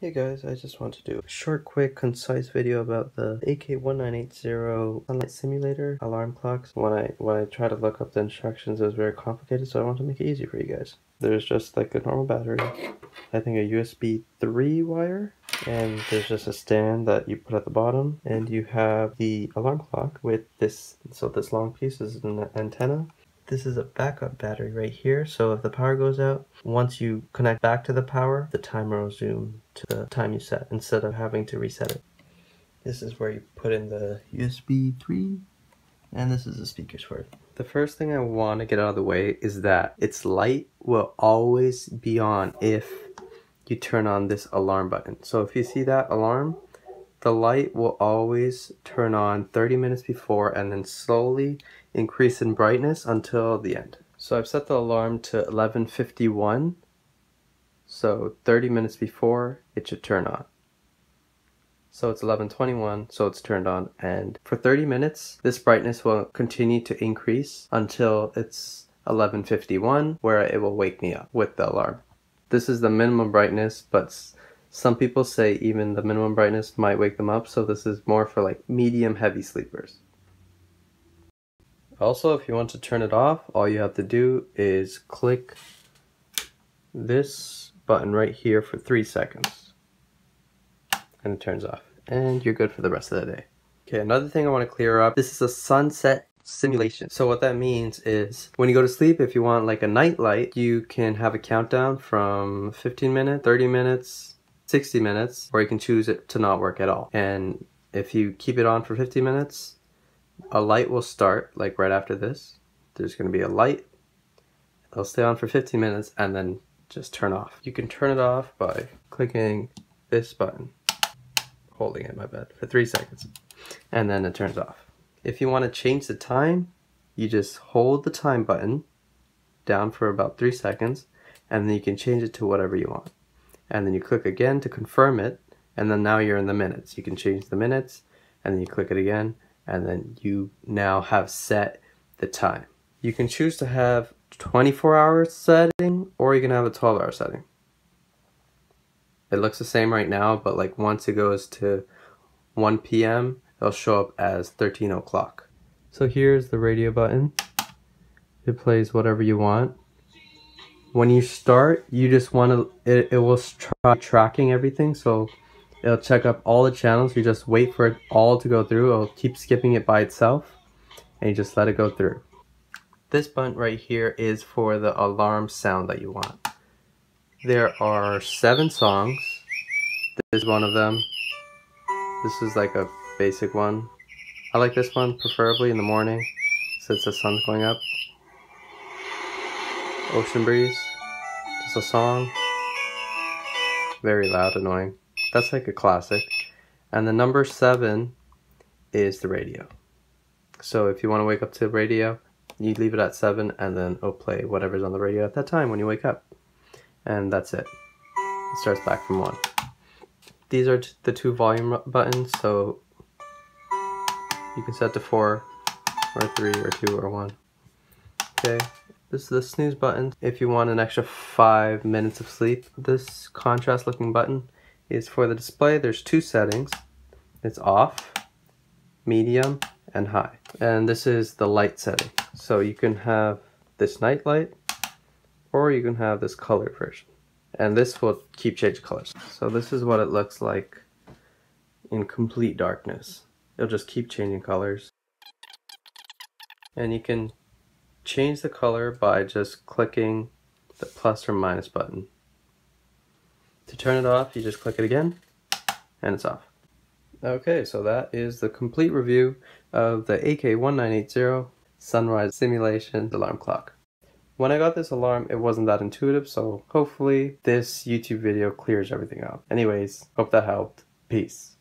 Hey guys, I just want to do a short, quick, concise video about the AK1980 sunlight simulator alarm clocks. When I tried to look up the instructions, it was very complicated, so I want to make it easy for you guys. There's just like a normal battery, I think a USB 3 wire, and there's just a stand that you put at the bottom, and you have the alarm clock with this, so this long piece is an antenna. This is a backup battery right here, so if the power goes out, once you connect back to the power, the timer will resume to the time you set instead of having to reset it. This is where you put in the USB 3, and this is the speakers for it. The first thing I want to get out of the way is that its light will always be on if you turn on this alarm button. So if you see that alarm, the light will always turn on 30 minutes before and then slowly increase in brightness until the end. So I've set the alarm to 11:51, so 30 minutes before it should turn on. So it's 11:21, so it's turned on, and for 30 minutes this brightness will continue to increase until it's 11:51, where it will wake me up with the alarm. This is the minimum brightness, but some people say even the minimum brightness might wake them up, so this is more for like medium heavy sleepers. Also, if you want to turn it off, all you have to do is click this button right here for 3 seconds and it turns off, and you're good for the rest of the day. Okay, another thing I want to clear up, this is a sunset simulation. So what that means is when you go to sleep, if you want like a night light, you can have a countdown from 15 minutes, 30 minutes, 60 minutes, or you can choose it to not work at all. And if you keep it on for 50 minutes, a light will start like right after this. There's going to be a light. It'll stay on for 15 minutes and then just turn off. You can turn it off by clicking this button, holding it, my bad, for 3 seconds, and then it turns off. If you want to change the time, you just hold the time button down for about 3 seconds, and then you can change it to whatever you want. And then you click again to confirm it, and then now you're in the minutes. You can change the minutes, and then you click it again, and then you now have set the time. You can choose to have 24-hour setting, or you can have a 12-hour setting. It looks the same right now, but like once it goes to 1 p.m., it'll show up as 13 o'clock. So here's the radio button. It plays whatever you want. When you start, you just want to, it will try tracking everything, so it'll check up all the channels. You just wait for it all to go through. It'll keep skipping it by itself, and you just let it go through. This button right here is for the alarm sound that you want. There are 7 songs. This is one of them. This is like a basic one. I like this one preferably in the morning since the sun's going up. Ocean Breeze, just a song. Very loud, annoying. That's like a classic. And the number 7 is the radio. So if you want to wake up to the radio, you leave it at 7 and then it'll play whatever's on the radio at that time when you wake up. And that's it. It starts back from 1. These are the 2 volume buttons, so you can set to 4 or 3 or 2 or 1. Okay, this is the snooze button if you want an extra 5 minutes of sleep. This contrast looking button is for the display. There's 2 settings. It's off, medium, and high. And this is the light setting. So you can have this night light, or you can have this colored version. And this will keep changing colors. So this is what it looks like in complete darkness. It'll just keep changing colors. And you can change the color by just clicking the plus or minus button. To turn it off, you just click it again, and it's off. Okay, so that is the complete review of the AK1980 Sunrise Simulation Alarm Clock. When I got this alarm, it wasn't that intuitive, so hopefully this YouTube video clears everything up. Anyways, hope that helped. Peace.